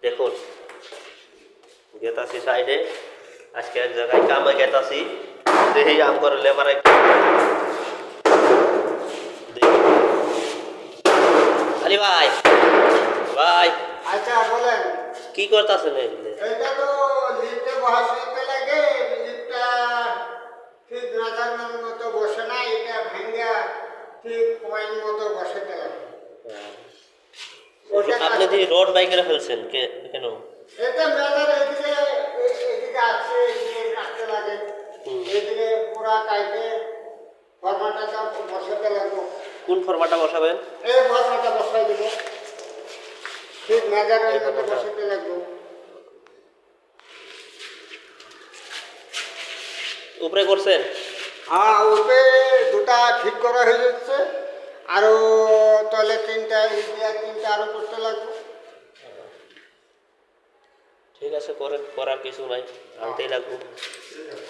দেখুন গেতাছি সাইডে আজকে এক জায়গায় কামে গেতাছি দেখি আম করে লেবার আলি ভাই ভাই আচ্ছা বলেন। কি করতেছেন এগুলো? এটা তো লিফটে বসাতে লাগে, লিফটটা ঠিক রাজার মতো বসে না, এটা ভাঙ্গা ঠিক পয়েন্ট মতো বসাতে লাগে। ওটা আপনি যে রোড বাইকেরা ফেলছেন কেন? এটা মেলার এদিকে এদিকে আছে, এদিকে কাটতে লাগে, এদিকে পুরা কাইটে ফর্মাটাটা বসাতে লাগবো। কোন ফরমাটা বসাবেন? এই ফর্মাটা বসাই দেব, ঠিক মেজারের মতো বসাতে লাগবো। উপরে করছেন? হ্যাঁ, উপরে দুটা ঠিক করা হয়ে যাচ্ছে, আরো তলে তিনটা, তিনটা আরো করতে লাগবে। ঠিক আছে করেন, করার কিছু নাই, আনতেই লাগবো। ঠিক আছে।